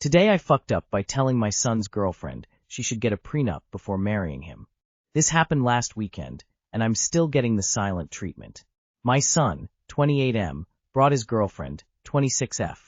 Today I fucked up by telling my son's girlfriend she should get a prenup before marrying him. This happened last weekend, and I'm still getting the silent treatment. My son, 28M, brought his girlfriend, 26F,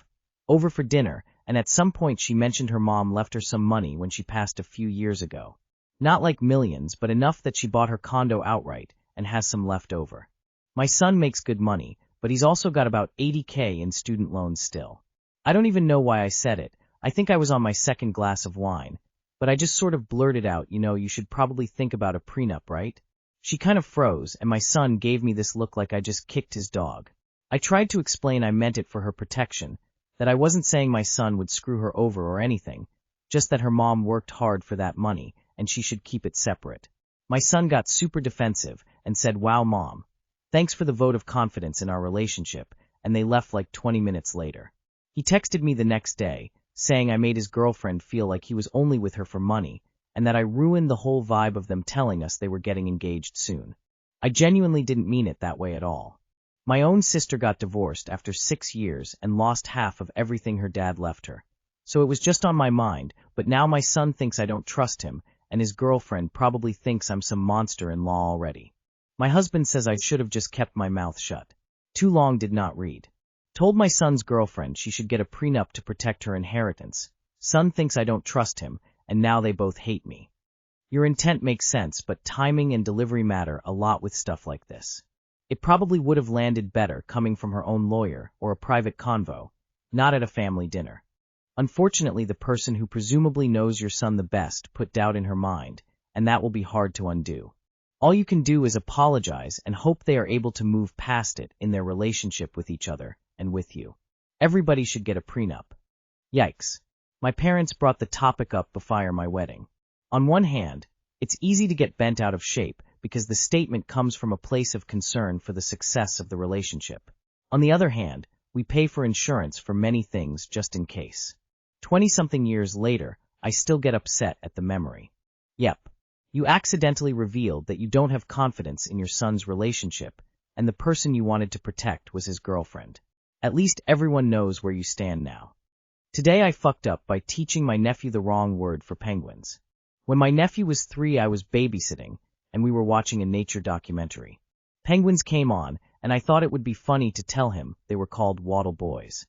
over for dinner, and at some point she mentioned her mom left her some money when she passed a few years ago. Not like millions, but enough that she bought her condo outright and has some left over. My son makes good money, but he's also got about $80K in student loans still. I don't even know why I said it. I think I was on my second glass of wine, but I just sort of blurted out, you should probably think about a prenup, right? She kind of froze, and my son gave me this look like I just kicked his dog. I tried to explain I meant it for her protection, that I wasn't saying my son would screw her over or anything, just that her mom worked hard for that money, and she should keep it separate. My son got super defensive and said, "Wow, Mom, thanks for the vote of confidence in our relationship," and they left like 20 minutes later. He texted me the next day, saying I made his girlfriend feel like he was only with her for money, and that I ruined the whole vibe of them telling us they were getting engaged soon. I genuinely didn't mean it that way at all. My own sister got divorced after 6 years and lost half of everything her dad left her. So it was just on my mind, but now my son thinks I don't trust him, and his girlfriend probably thinks I'm some monster-in-law already. My husband says I should have just kept my mouth shut. Too long did not read. Told my son's girlfriend she should get a prenup to protect her inheritance. Son thinks I don't trust him, and now they both hate me. Your intent makes sense, but timing and delivery matter a lot with stuff like this. It probably would have landed better coming from her own lawyer or a private convo, not at a family dinner. Unfortunately, the person who presumably knows your son the best put doubt in her mind, and that will be hard to undo. All you can do is apologize and hope they are able to move past it in their relationship with each other and with you. Everybody should get a prenup. Yikes. My parents brought the topic up before my wedding. On one hand, it's easy to get bent out of shape because the statement comes from a place of concern for the success of the relationship. On the other hand, we pay for insurance for many things just in case. 20-something years later, I still get upset at the memory. Yep. You accidentally revealed that you don't have confidence in your son's relationship, and the person you wanted to protect was his girlfriend. At least everyone knows where you stand now. Today I fucked up by teaching my nephew the wrong word for penguins. When my nephew was 3, I was babysitting, and we were watching a nature documentary. Penguins came on, and I thought it would be funny to tell him they were called wattle boys.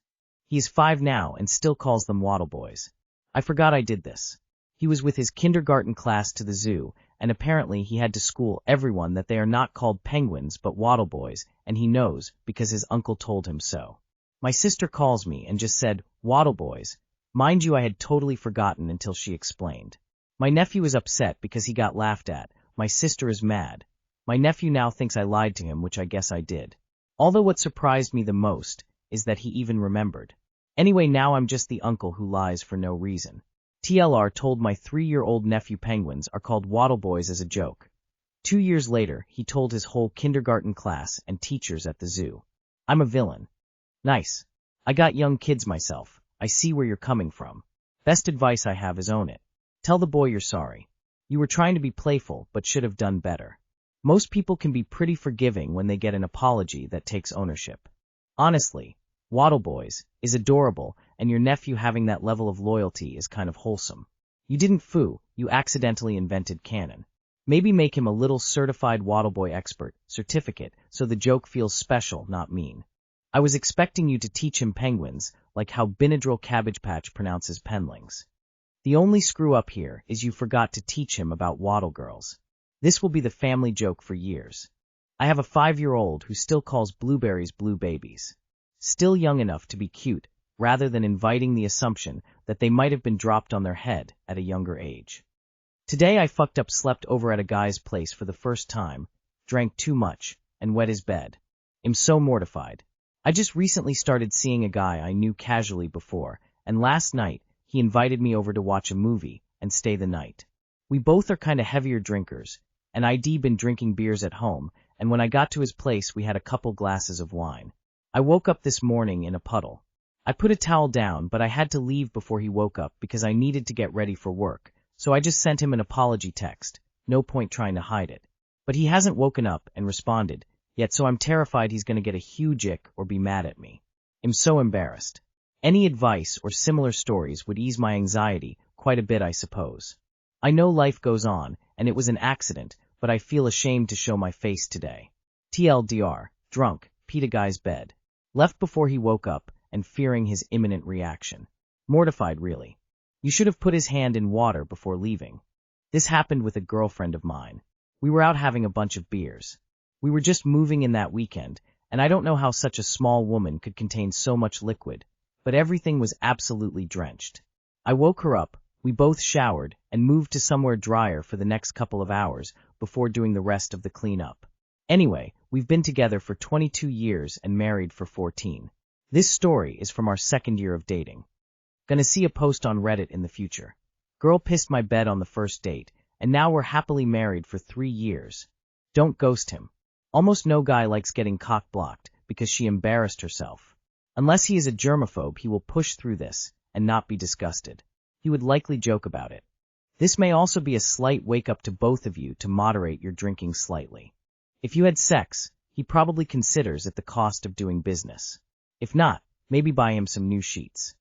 He is 5 now and still calls them wattle boys. I forgot I did this. He was with his kindergarten class to the zoo, and apparently he had to school everyone that they are not called penguins but wattle boys, and he knows because his uncle told him so. My sister calls me and just said, "Wattle boys." Mind you, I had totally forgotten until she explained. My nephew is upset because he got laughed at. My sister is mad. My nephew now thinks I lied to him, which I guess I did. Although what surprised me the most is that he even remembered. Anyway, now I'm just the uncle who lies for no reason. TLR told my 3-year-old nephew penguins are called wattle boys as a joke. 2 years later, he told his whole kindergarten class and teachers at the zoo. I'm a villain. Nice. I got young kids myself. I see where you're coming from. Best advice I have is own it. Tell the boy you're sorry. You were trying to be playful, but should have done better. Most people can be pretty forgiving when they get an apology that takes ownership. Honestly, wattle boys is adorable, and your nephew having that level of loyalty is kind of wholesome. You didn't foo, you accidentally invented canon. Maybe make him a little certified wattle boy expert certificate so the joke feels special, not mean. I was expecting you to teach him penguins, like how Benadryl Cabbage Patch pronounces penlings. The only screw-up here is you forgot to teach him about wattle girls. This will be the family joke for years. I have a 5-year-old who still calls blueberries blue babies. Still young enough to be cute, rather than inviting the assumption that they might have been dropped on their head at a younger age. Today I fucked up, slept over at a guy's place for the first time, drank too much, and wet his bed. I'm so mortified. I just recently started seeing a guy I knew casually before, and last night he invited me over to watch a movie and stay the night. We both are kinda heavier drinkers, and I'd been drinking beers at home, and when I got to his place we had a couple glasses of wine. I woke up this morning in a puddle. I put a towel down, but I had to leave before he woke up because I needed to get ready for work, so I just sent him an apology text. No point trying to hide it. But he hasn't woken up and responded yet, so I'm terrified he's gonna get a huge ick or be mad at me. I'm so embarrassed. Any advice or similar stories would ease my anxiety quite a bit, I suppose. I know life goes on, and it was an accident, but I feel ashamed to show my face today. TLDR, drunk, peed a guy's bed. Left before he woke up and fearing his imminent reaction. Mortified, really. You should have put his hand in water before leaving. This happened with a girlfriend of mine. We were out having a bunch of beers. We were just moving in that weekend, and I don't know how such a small woman could contain so much liquid, but everything was absolutely drenched. I woke her up, we both showered, and moved to somewhere drier for the next couple of hours before doing the rest of the cleanup. Anyway, we've been together for 22 years and married for 14. This story is from our second year of dating. Gonna see a post on Reddit in the future. Girl pissed my bed on the first date, and now we're happily married for 3 years. Don't ghost him. Almost no guy likes getting cock-blocked because she embarrassed herself. Unless he is a germaphobe, he will push through this and not be disgusted. He would likely joke about it. This may also be a slight wake-up to both of you to moderate your drinking slightly. If you had sex, he probably considers it the cost of doing business. If not, maybe buy him some new sheets.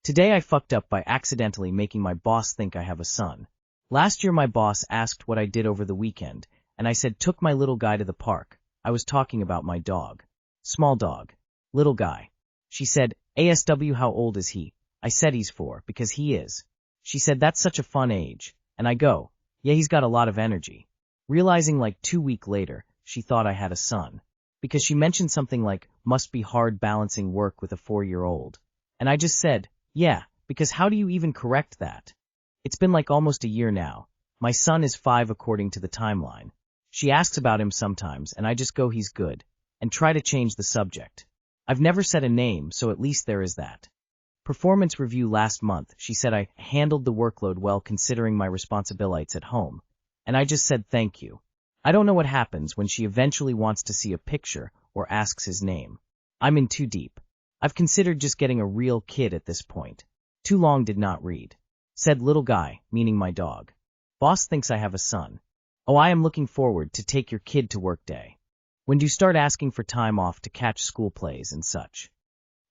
Today I fucked up by accidentally making my boss think I have a son. Last year my boss asked what I did over the weekend, and I said took my little guy to the park. I was talking about my dog. Small dog. Little guy. She said, ASW, how old is he? I said he's 4, because he is. She said that's such a fun age, and I go, yeah, he's got a lot of energy. Realizing like 2 weeks later, she thought I had a son. Because she mentioned something like, must be hard balancing work with a 4-year-old. And I just said, yeah, because how do you even correct that? It's been like almost a year now. My son is 5 according to the timeline. She asks about him sometimes, and I just go he's good, and try to change the subject. I've never said a name, so at least there is that. Performance review last month, she said I handled the workload well considering my responsibilities at home, and I just said thank you. I don't know what happens when she eventually wants to see a picture or asks his name. I'm in too deep. I've considered just getting a real kid at this point. Too long did not read. Said little guy, meaning my dog. Boss thinks I have a son. Oh, I am looking forward to take your kid to work day. When do you start asking for time off to catch school plays and such?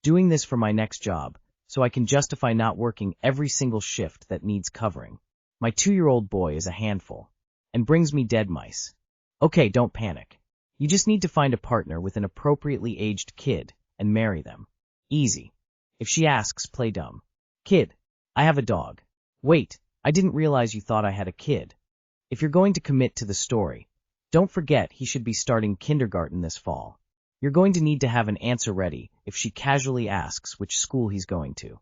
Doing this for my next job, so I can justify not working every single shift that needs covering. My 2-year-old boy is a handful, and brings me dead mice. Okay, don't panic. You just need to find a partner with an appropriately aged kid and marry them. Easy. If she asks, play dumb. Kid, I have a dog. Wait, I didn't realize you thought I had a kid. If you're going to commit to the story, don't forget he should be starting kindergarten this fall. You're going to need to have an answer ready if she casually asks which school he's going to.